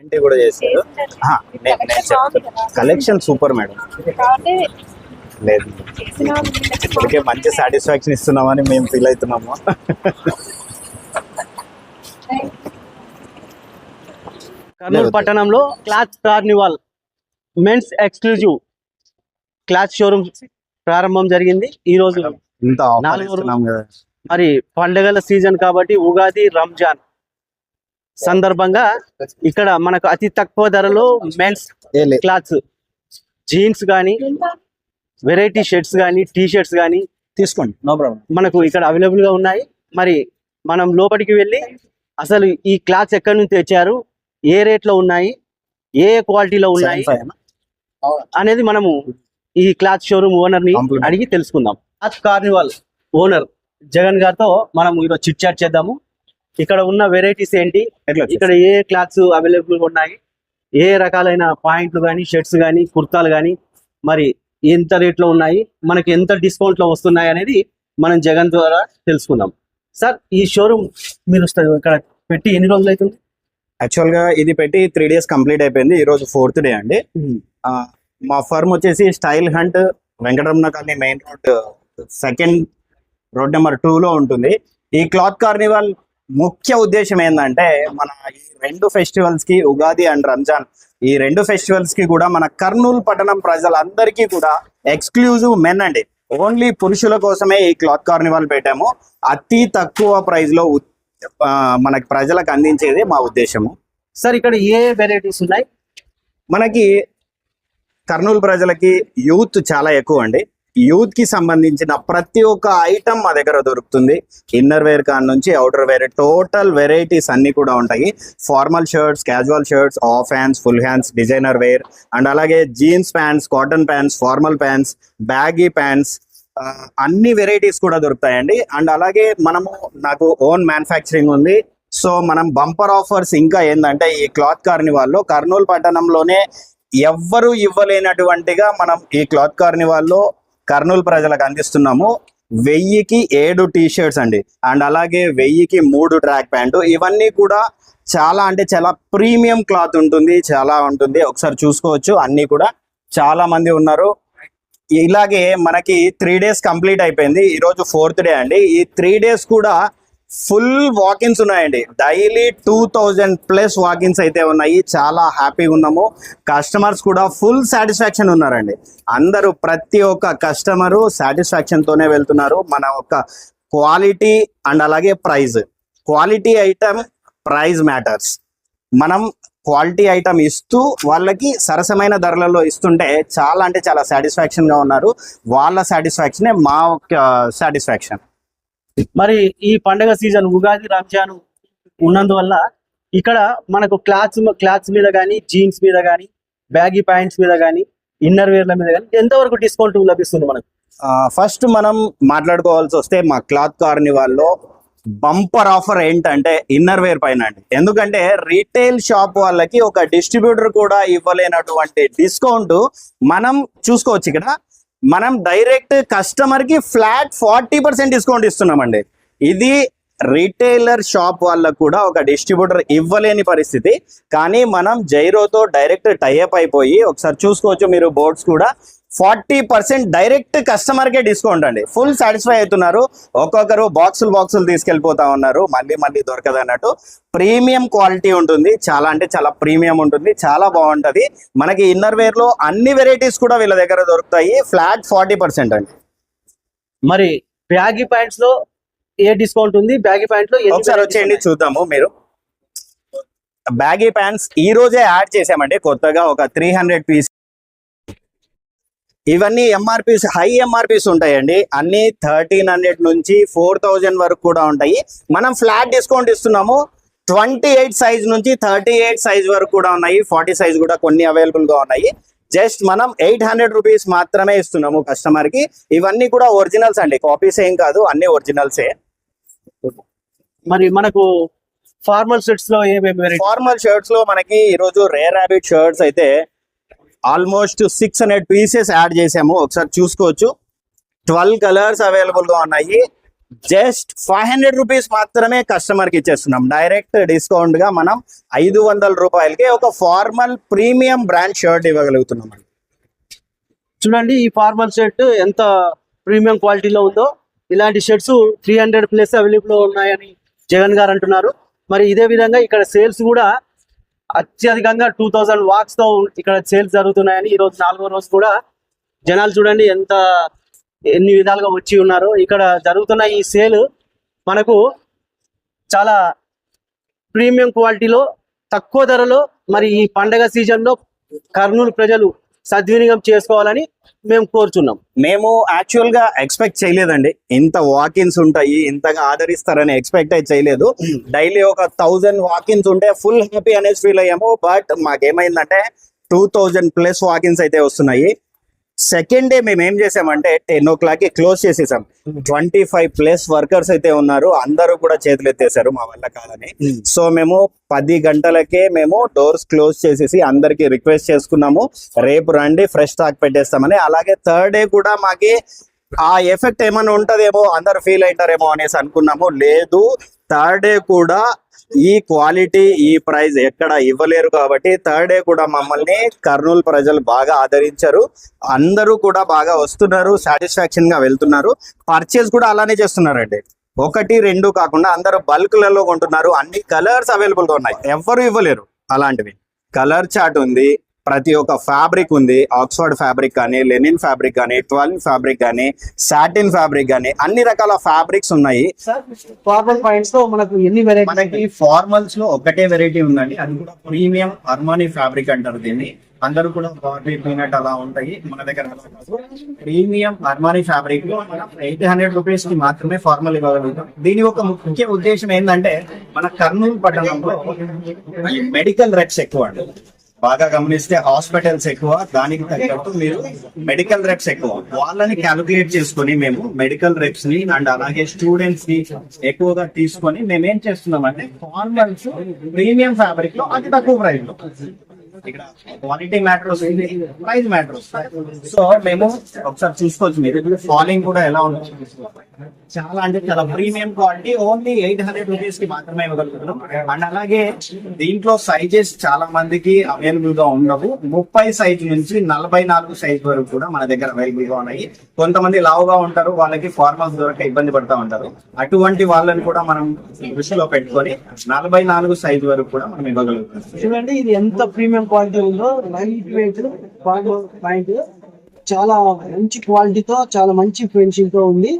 Guarantee కూడా చేశారు. Collection super madam. లేదు ఇప్పటికే మంచి సాటిస్ఫాక్షన్ ఇస్తున్నామని మేము ఫీల్ అవుతున్నాము. కర్నూలు పట్టణంలో cloth carnival men's exclusive cloth showroom ప్రారంభం జరిగింది. ఈ రోజు ఇంత మరి పండుగల సీజన్ కాబట్టి ఉగాది రంజాన్ సందర్భంగా ఇక్కడ మనకు అతి తక్కువ ధరలో మెన్స్ క్లాత్స్ జీన్స్ కానీ వెరైటీ షర్ట్స్ కానీ టీ షర్ట్స్ కానీ తీసుకోండి, నో ప్రాబ్లం. మనకు ఇక్కడ అవైలబుల్ గా ఉన్నాయి. మరి మనం లోపలికి వెళ్ళి అసలు ఈ క్లాత్స్ ఎక్కడి నుంచి తెచ్చారు, ఏ రేట్ లో ఉన్నాయి, ఏ క్వాలిటీలో ఉన్నాయి అనేది మనము ఈ క్లాత్ షోరూమ్ ఓనర్ ని అడిగి తెలుసుకుందాం. క్లాత్ కార్నివాల్ ఓనర్ జగన్ గారితో మనం ఈరోజు చిట్ చాట్ చేద్దాము. ఇక్కడ ఉన్న వెరైటీస్ ఏంటి, ఇక్కడ ఏ క్లాత్స్ అవైలబుల్ ఉన్నాయి, ఏ రకాలైన పాయింట్లు కానీ షర్ట్స్ కానీ కుర్తాలు కానీ మరి ఎంత రేట్ లో ఉన్నాయి, మనకి ఎంత డిస్కౌంట్ లో వస్తున్నాయి అనేది మనం జగన్ ద్వారా తెలుసుకుందాం. సార్, ఈ షోరూమ్ మీరు ఇక్కడ పెట్టి ఎన్ని రోజులు అవుతుంది? యాక్చువల్ గా ఇది పెట్టి 3 days కంప్లీట్ అయిపోయింది. ఈ రోజు 4th డే అండి. మా ఫర్మ్ వచ్చేసి style hunt, Venkataramana colony main road, 2nd road number 2 లో ఉంటుంది. ఈ క్లాత్ కార్నివాల్ ముఖ్య ఉద్దేశం ఏంటంటే మన ఈ 2 ఫెస్టివల్స్ కి, ఉగాది అండ్ రంజాన్, ఈ 2 ఫెస్టివల్స్ కి కూడా మన కర్నూలు పట్టణం ప్రజలందరికీ కూడా ఎక్స్క్లూజివ్ మెన్ అండి, ఓన్లీ పురుషుల కోసమే ఈ క్లాత్ కార్నివాల్ పెట్టాము. అతి తక్కువ ప్రైస్ లో మనకి ప్రజలకు అందించేది మా ఉద్దేశము. సార్, ఇక్కడ ఏ వెరైటీస్ ఉన్నాయి? మనకి కర్నూలు ప్రజలకి యూత్ చాలా ఎక్కువ అండి. యూత్ కి సంబంధించిన ప్రతి ఒక్క ఐటమ్ మా దగ్గర దొరుకుతుంది. ఇన్నర్ వేర్ కాన్ నుంచి అవుటర్ వేర్ టోటల్ వెరైటీస్ అన్ని కూడా ఉంటాయి. Formal shirts, casual shirts, half hands, full hands, designer wear and అలాగే jeans pants, cotton pants, formal pants, baggy pants, అన్ని వెరైటీస్ కూడా దొరుకుతాయండి. అండ్ అలాగే నాకు ఓన్ మ్యానుఫ్యాక్చరింగ్ ఉంది. సో మనం బంపర్ ఆఫర్స్ ఇంకా ఏంటంటే ఈ క్లాత్ కార్నివాల్లో కర్నూలు పట్టణంలోనే ఎవ్వరు ఇవ్వలేనటువంటిగా మనం ఈ క్లాత్ కార్నివాల్లో కర్నూలు ప్రజలకు అందిస్తున్నాము. 1000కి 7 టీ-షర్ట్స్ అండి, అండ్ అలాగే 1000కి 3 ట్రాక్ ప్యాంటు. ఇవన్నీ కూడా చాలా అంటే చాలా ప్రీమియం క్లాత్ ఉంటుంది, చాలా ఉంటుంది. ఒకసారి చూసుకోవచ్చు, అన్ని కూడా చాలా మంది ఉన్నారు. ఇలాగే మనకి 3 days కంప్లీట్ అయిపోయింది. ఈరోజు 4th డే అండి. ఈ 3 days కూడా ఫుల్ వాకిన్స్ ఉన్నాయండి. డైలీ 2000+ వాకిన్స్ అయితే ఉన్నాయి. చాలా హ్యాపీగా ఉన్నాము. కస్టమర్స్ కూడా ఫుల్ సాటిస్ఫాక్షన్ ఉన్నారండి. అందరూ ప్రతి ఒక్క కస్టమరు సాటిస్ఫాక్షన్ తోనే వెళ్తున్నారు. మన ఒక్క క్వాలిటీ అండ్ అలాగే price, quality item, price matters. మనం క్వాలిటీ ఐటమ్ ఇస్తూ వాళ్ళకి సరసమైన ధరలలో ఇస్తుంటే చాలా అంటే చాలా సాటిస్ఫాక్షన్ గా ఉన్నారు. వాళ్ళ సాటిస్ఫాక్షనే మా సాటిస్ఫాక్షన్. మరి ఈ పండగ సీజన్ ఉగాది రంజాన్ ఉన్నందువల్ల ఇక్కడ మనకు క్లాత్స్ మీద కానీ, జీన్స్ మీద కానీ, బ్యాగీ ప్యాంట్స్ మీద కానీ, ఇన్నర్ వేర్ల మీద కానీ ఎంతవరకు డిస్కౌంట్ లభిస్తుంది మనకు? ఫస్ట్ మనం మాట్లాడుకోవాల్సి వస్తే మా క్లాత్ కార్నివాల్లో బంపర్ ఆఫర్ ఏంటంటే ఇన్నర్ వేర్ పైన అండి. ఎందుకంటే రీటైల్ షాప్ వాళ్ళకి ఒక డిస్ట్రిబ్యూటర్ కూడా ఇవ్వలేనటువంటి డిస్కౌంట్ మనం చూసుకోవచ్చు. ఇక్కడ మనం డైరెక్ట్ కస్టమర్ కి ఫ్లాట్ 40% డిస్కౌంట్ ఇస్తున్నామండి. ఇది రీటైలర్ షాప్ వాళ్ళకు కూడా ఒక డిస్ట్రిబ్యూటర్ ఇవ్వలేని పరిస్థితి. కానీ మనం జైరోతో డైరెక్ట్ టైఅప్ అయిపోయి, ఒకసారి చూసుకోవచ్చు మీరు బోర్డ్స్ కూడా, 40% డైరెక్ట్ కస్టమర్ కే డిస్కౌంట్ అండి. ఫుల్ సాటిస్ఫై అవుతున్నారు. ఒక్కొక్కరు బాక్సులు తీసుకెళ్ళిపోతా ఉన్నారు, మళ్ళీ దొరకదు అన్నట్టు. ప్రీమియం క్వాలిటీ ఉంటుంది, చాలా అంటే చాలా ప్రీమియం ఉంటుంది, చాలా బాగుంటది. మనకి ఇన్నర్ వేర్ లో అన్ని వెరైటీస్ కూడా వీళ్ళ దగ్గర దొరుకుతాయి. ఫ్లాట్ 40% అండి. మరి బ్యాగీ ప్యాంట్స్ లో ఏ డిస్కౌంట్ ఉంది? బ్యాగీ ప్యాంట్ లో ఒకసారి వచ్చేయండి చూద్దాము. మీరు బ్యాగీ ప్యాంట్స్ ఈ రోజే యాడ్ చేసామండి కొత్తగా, ఒక 300 పీస్. ఇవన్నీ ఎంఆర్పీస్, హై ఎంఆర్పీస్ ఉంటాయండి. అన్ని 1300 నుంచి 4000 వరకు కూడా ఉంటాయి. మనం ఫ్లాట్ డిస్కౌంట్ ఇస్తున్నాము. 28 సైజ్ నుంచి 38 సైజ్ వరకు కూడా ఉన్నాయి. 40 సైజ్ కూడా కొన్ని అవైలబుల్ గా ఉన్నాయి. జస్ట్ మనం 800 రూపీస్ మాత్రమే ఇస్తున్నాము కస్టమర్ కి. ఇవన్నీ కూడా ఒరిజినల్స్ అండి, కాపీస్ ఏం కాదు, అన్ని ఒరిజినల్సే. మరి మనకు ఫార్మల్ షర్ట్స్ లో ఏమేమి? ఫార్మల్ షర్ట్స్ లో మనకి ఈరోజు రేర్ ర్యాబిట్ షర్ట్స్ అయితే ఆల్మోస్ట్ 600 పీసెస్ యాడ్ చేసాము. ఒకసారి చూసుకోవచ్చు. 12 కలర్స్ అవైలబుల్ గా ఉన్నాయి. జస్ట్ 500 రూపీస్ మాత్రమే కస్టమర్ కి ఇచ్చేస్తున్నాం. డైరెక్ట్ డిస్కౌంట్ గా మనం 500 రూపాయలకి ఒక ఫార్మల్ ప్రీమియం బ్రాండ్ షర్ట్ ఇవ్వగలుగుతున్నాం. చూడండి ఈ ఫార్మల్ షర్ట్ ఎంత ప్రీమియం క్వాలిటీలో ఉందో. ఇలాంటి షర్ట్స్ 300 ప్లస్ అవైలబుల్ లో ఉన్నాయని జగన్ గారు అంటున్నారు. మరి ఇదే విధంగా ఇక్కడ సేల్స్ కూడా అత్యధికంగా 2000 వాక్స్ తో ఇక్కడ సేల్స్ జరుగుతున్నాయని ఈ రోజు 4వ రోజు కూడా జనాలు చూడండి ఎన్ని విధాలుగా వచ్చి ఉన్నారు. ఇక్కడ జరుగుతున్న ఈ సేల్ మనకు చాలా ప్రీమియం క్వాలిటీలో తక్కువ ధరలో మరి ఈ పండగ సీజన్ లో కర్నూలు ప్రజలు సద్వినియోగం చేసుకోవాలని మేము కోరుచున్నాం. మేము యాక్చువల్ గా ఎక్స్పెక్ట్ చేయలేదండి, ఇంత వాకిన్స్ ఉంటాయి, ఇంతగా ఆదరిస్తారని ఎక్స్పెక్ట్ అయితే చేయలేదు. డైలీ ఒక 1000 వాకిన్స్ ఉంటే ఫుల్ హ్యాపీ అనేసి ఫీల్ అయ్యాము. బట్ మాకేమైందంటే 2000 ప్లస్ వాకిన్స్ అయితే వస్తున్నాయి. సెకండ్ డే మేము ఏం చేసామంటే 10 o'clock క్లోజ్ చేసేసాం. 25 ప్లస్ వర్కర్స్ అయితే ఉన్నారు, అందరూ కూడా చేతులు ఎత్తేసారు మా వల్ల కాదని. సో మేము 10 గంటలకే మేము డోర్స్ క్లోజ్ చేసేసి అందరికి రిక్వెస్ట్ చేసుకున్నాము, రేపు రండి ఫ్రెష్ స్టాక్ పెట్టేస్తామని. అలాగే థర్డ్ డే కూడా మాకి ఆ ఎఫెక్ట్ ఏమైనా ఉంటదేమో, అందరు ఫీల్ అవుతారేమో అనేసి అనుకున్నాము. లేదు, థర్డ్ డే కూడా ఈ క్వాలిటీ ఈ ప్రైస్ ఎక్కడ ఇవ్వలేరు కాబట్టి థర్డ్ డే కూడా మమ్మల్ని కర్నూలు ప్రజలు బాగా ఆదరించారు. అందరూ కూడా బాగా వస్తున్నారు, సాటిస్ఫాక్షన్ గా వెళ్తున్నారు. పర్చేస్ కూడా అలానే చేస్తున్నారండి, 1, 2 కాకుండా అందరూ బల్క్లలో కొంటున్నారు. అన్ని కలర్స్ అవైలబుల్ గా ఉన్నాయి, ఎవ్వరు ఇవ్వలేరు అలాంటివి. కలర్ చార్ట్ ఉంది, ప్రతి ఒక్క ఫ్యాబ్రిక్ ఉంది. ఆక్స్ఫర్డ్ ఫ్యాబ్రిక్ కానీ, లెనిన్ ఫ్యాబ్రిక్ కానీ, 12 ఫ్యాబ్రిక్ కానీ, సాటిన్ ఫ్యాబ్రిక్ కానీ, అన్ని రకాల ఫ్యాబ్రిక్స్ ఉన్నాయి. ఫార్మల్ పాయింట్స్ లో మనకు ఎన్ని వెరైటీ? మనకి ఫార్మల్స్ లో ఒకటే వెరైటీ ఉందండి, అది కూడా ప్రీమియం అర్మానీ ఫ్యాబ్రిక్ అంటారు దీన్ని. అందరూ కూడా బాడీ పీనట్ అలా ఉంటాయి, మన దగ్గర ప్రీమియం అర్మానీ ఫ్యాబ్రిక్ లో మనం 800 రూపీస్ కి మాత్రమే ఫార్మల్ ఇవ్వగలుగుతాం. దీని ఒక ముఖ్య ఉద్దేశం ఏంటంటే మన కర్నూలు పట్టణంలో ఈ మెడికల్ రెప్స్ ఎక్కువ అండి. బాగా గమనిస్తే హాస్పిటల్స్ ఎక్కువ, దానికి తగ్గట్టు మీరు మెడికల్ రెప్స్ ఎక్కువ. వాళ్ళని క్యాలిక్యులేట్ చేసుకొని మేము మెడికల్ రెప్స్ ని అండ్ అలాగే స్టూడెంట్స్ ని ఎక్కువగా తీసుకొని మేము ఏం చేస్తున్నామంటే ఫార్మల్స్ ప్రీమియం ఫ్యాబ్రిక్ లో అతి తక్కువ ప్రైస్ లో, ఇక్కడ క్వాలిటీ మ్యాటర్ వస్తుంది, ప్రైస్ మ్యాటర్ వస్తుంది. సో మేము ఒకసారి చూసుకోవచ్చు, మీరు ఫాలింగ్ కూడా ఎలా ఉంటుంది, చాలా అంటే చాలా ప్రీమియం క్వాలిటీ. ఓన్లీ 800 రూపీస్ కి మాత్రమే ఇవ్వగలుగుతున్నాం. అండ్ అలాగే దీంట్లో సైజెస్ చాలా మందికి అవైలబుల్ గా ఉండవు. 30 సైజ్ నుంచి 44 సైజ్ వరకు కూడా మన దగ్గర అవైలబుల్ గా ఉన్నాయి. కొంతమంది లావుగా ఉంటారు, వాళ్ళకి ఫార్మల్స్ దొరక ఇబ్బంది పడతా ఉంటారు. అటువంటి వాళ్ళని కూడా మనం దృష్టిలో పెట్టుకొని 44 సైజ్ వరకు కూడా మనం ఇవ్వగలుగుతాం. చూడండి ఇది ఎంత ప్రీమియం క్వాలిటీ ఉందో. లైట్ వెయిట్ ఫార్మల్ పాయింట్ చాలా మంచి క్వాలిటీతో, చాలా మంచి ఫినిషింగ్ తో ఉంది.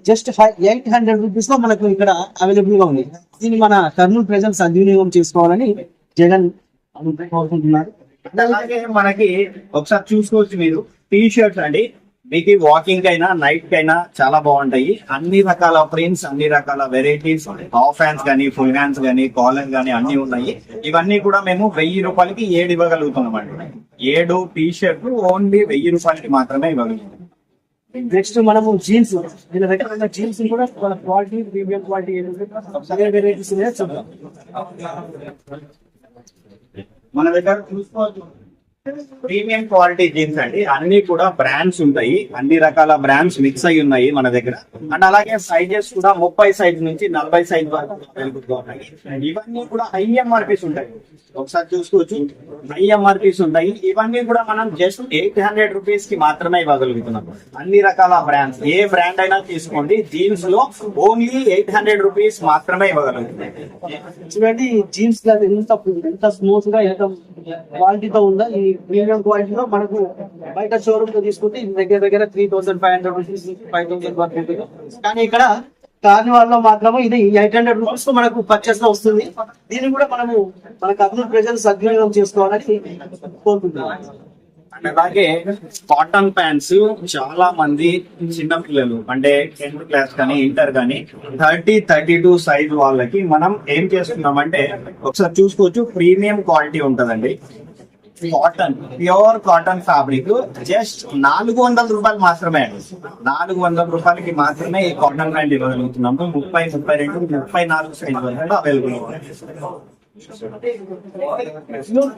జస్ట్ 800 రూపీస్ లో మనకు ఇక్కడ అవైలబుల్ గా ఉంది. దీన్ని మన కర్నూలు ప్రజలు సద్వినియోగం చేసుకోవాలని జగన్ కోరుకుంటున్నారు. అలాగే మనకి ఒకసారి చూసుకోవచ్చు, మీరు టీ షర్ట్స్ అండి, మీకు వాకింగ్ కైనా నైట్ కైనా చాలా బాగుంటాయి. అన్ని రకాల ప్రింట్స్, అన్ని రకాల వెరైటీస్, హాఫ్ హ్యాండ్స్ కానీ, ఫుల్ హ్యాండ్స్ కానీ, కాలర్ కానీ అన్ని ఉన్నాయి. ఇవన్నీ కూడా మేము 1000 రూపాయలకి 7 ఇవ్వగలుగుతున్నాం అండి. 7 టీ షర్ట్లు ఓన్లీ 1000 రూపాయలకి మాత్రమే ఇవ్వగలుగుతాం. నెక్స్ట్ మనము జీన్స్, దీని దగ్గర జీన్స్ కూడా క్వాలిటీ ప్రీమియం క్వాలిటీ వెరైటీస్ చూద్దాం. మన దగ్గర చూసుకోవచ్చు ప్రీమియం క్వాలిటీ జీన్స్ అండి, అన్ని కూడా బ్రాండ్స్ ఉంటాయి, అన్ని రకాల బ్రాండ్స్ మిక్స్ అయి ఉన్నాయి మన దగ్గర. అండ్ అలాగే సైజెస్ కూడా 30 సైజ్ నుంచి 40 సైజ్ వరకు అవైలబుల్ గా ఉన్నాయి. ఇవన్నీ కూడా ఐఎంఆర్పీస్ ఉంటాయి, ఒకసారి చూసుకోవచ్చు, ఐఎంఆర్పీస్ ఉంటాయి. ఇవన్నీ కూడా మనం జస్ట్ 800 రూపీస్ కి మాత్రమే ఇవ్వగలుగుతున్నాం. అన్ని రకాల బ్రాండ్స్, ఏ బ్రాండ్ అయినా తీసుకోండి, జీన్స్ లో ఓన్లీ 800 రూపీస్ మాత్రమే ఇవ్వగలుగుతున్నాం. చూడండి జీన్స్ ఎంత స్మూత్ గా, ఎంత క్వాలిటీతో ఉందో. ఈ ప్రీమియం క్వాలిటీలో మనకు బయట షోరూమ్ లో తీసుకుంటే దగ్గర 3500 రూపీస్ 5000 వరకు ఉంటుంది. కానీ ఇక్కడ కార్నివాల్ లో మాత్రమే ఇది 800 రూపీస్ తో మనకు పర్చేస్ లో వస్తుంది. దీన్ని కూడా మనము మన కర్నూలు ప్రజలు సద్వినియోగం చేసుకోవాలని కోరుకుంటున్నాం. అలాగే కాటన్ ప్యాంట్స్ చాలా మంది చిన్న పిల్లలు అంటే 10th క్లాస్ కానీ ఇంటర్ కానీ 30-32 సైజ్ వాళ్ళకి మనం ఏం చేస్తున్నామంటే ఒకసారి చూసుకోవచ్చు, ప్రీమియం క్వాలిటీ ఉంటదండి. Cotton, pure cotton fabric just 400 రూపాయలు మాత్రమే. 400 రూపాయలకి మాత్రమే ఈ కాటన్ ప్యాంట్ ఇవ్వగలుగుతున్నాము. 30, 32, 34 సైజ్ వరకు అవైలబుల్.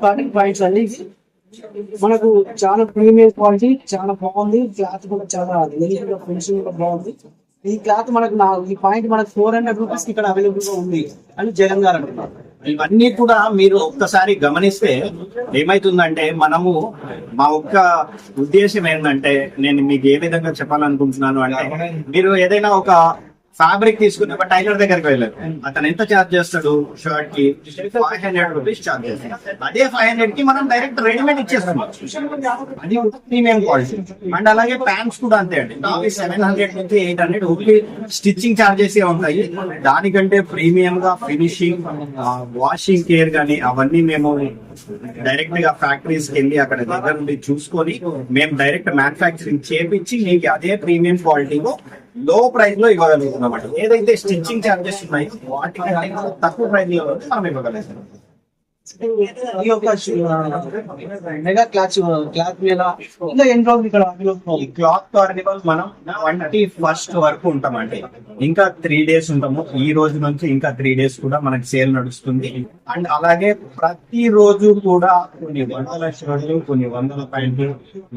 కాటన్ పాయింట్స్ అన్ని మనకు చాలా ప్రీమియం క్వాలిటీ, చాలా బాగుంది. క్లాత్ కూడా చాలా ఫినిషింగ్ కూడా బాగుంది. ఈ క్లాత్ మనకు ఈ పాయింట్ మనకు 400 రూపీస్ ఇక్కడ అవైలబుల్ గా ఉంది అని జగన్ గారు అంటున్నారు. ఇవన్నీ కూడా మీరు ఒక్కసారి గమనిస్తే ఏమైతుందంటే మనము మా ఒక్క ఉద్దేశం ఏంటంటే నేను మీకు ఏ విధంగా చెప్పాలనుకుంటున్నాను అంటే మీరు ఏదైనా ఒక ఫ్యాబ్రిక్ తీసుకుని ఒక టైలర్ దగ్గరికి వెళ్ళారు, అతను ఎంత ఛార్జ్ చేస్తాడు షర్ట్ కి 500 రూపీస్ ఛార్జ్ చేస్తాడు. అదే 500 కి మనం డైరెక్ట్ రెడీమేడ్ ఇచ్చేస్తున్నాం, అది ప్రీమియం క్వాలిటీ. అండ్ అలాగే ప్యాంట్స్ కూడా అంతే అండి, 700 నుంచి 800 ఓన్లీ స్టిచ్చింగ్ ఛార్జెస్ ఉంటాయి. దానికంటే ప్రీమియం గా ఫినిషింగ్, వాషింగ్ కేర్ గానీ అవన్నీ మేము డైరెక్ట్ గా ఫ్యాక్టరీస్ కి వెళ్ళి అక్కడ దగ్గర నుండి చూసుకొని మేము డైరెక్ట్ మ్యానుఫ్యాక్చరింగ్ చేపించి మీకు అదే ప్రీమియం క్వాలిటీలో లో ప్రైస్ లో ఇవ్వగలుగుతున్నాం అండి. ఏదైతే స్టిచ్చింగ్ ఛార్జెస్ ఉన్నాయో వాటికంటే తక్కువ ప్రైస్ లో మనం ఇవ్వగలుగుతాం. ఈ యొక్క మెగా క్లాత్ మీద ఇంకా ఎన్ని రోజులు ఇక్కడ ఈ క్లాత్ కార్నివల్ మనం 21st వరకు ఉంటామండి. ఇంకా 3 days ఉంటాము. ఈ రోజు నుంచి ఇంకా 3 days కూడా మనకి సేల్ నడుస్తుంది. అండ్ అలాగే ప్రతి రోజు కూడా కొన్ని వందల షర్ట్లు, కొన్ని వందల ప్యాంట్లు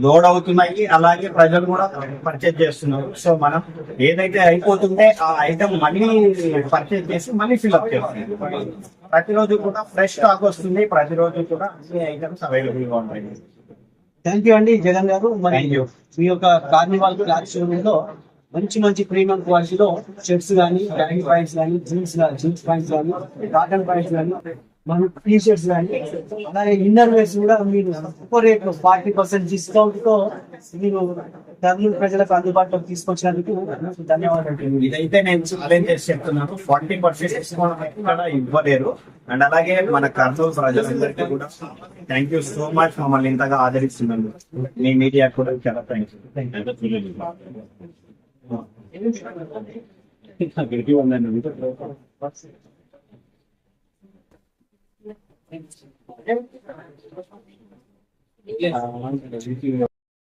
లోడ్ అవుతున్నాయి. అలాగే ప్రజలు కూడా పర్చేజ్ చేస్తున్నారు. సో మనం ఏదైతే అయిపోతుంటే ఆ ఐటమ్ మళ్ళీ పర్చేజ్ చేసి మళ్ళీ ఫిల్అప్ చేస్తున్నాం. ప్రతిరోజు కూడా ఫ్రెష్ స్టాక్ వస్తుంది, ప్రతిరోజు కూడా అన్ని ఐటమ్స్ అవైలబుల్ గా ఉంటాయి. థ్యాంక్ యూ అండి జగన్ గారు. మరి Thank you. మీ యొక్క కార్నివాల్ క్లాత్ షోరూమ్ లో మంచి ప్రీమియం క్వాలిటీలో షర్ట్స్ కానీ, బ్యాగ్ ప్యాంట్స్ కానీ, జీన్స్ ప్యాంట్స్ కానీ, కాటన్ ప్యాంట్స్ కానీ, మన టీ షర్ట్స్ కానీ, అలాగే ఇన్నర్ వేర్స్ కూడా మీరు తక్కువ రేట్ 40% డిస్కౌంట్ తో మీరు కర్నూలు ప్రజలకు అందుబాటులోకి తీసుకొచ్చినందుకు ధన్యవాదాలు. ఇదైతే నేను ఛాలెంజ్ చేసి చెప్తున్నాను, 40% డిస్కౌంట్ ఇక్కడ ఇవ్వలేరు. అండ్ అలాగే మన కర్నూలు ప్రజలందరికీ కూడా థ్యాంక్ యూ సో మచ్, మమ్మల్ని ఇంతగా ఆదరిస్తున్నారు. మీ మీడియా కూడా చాలా థ్యాంక్స్. ఉందండి.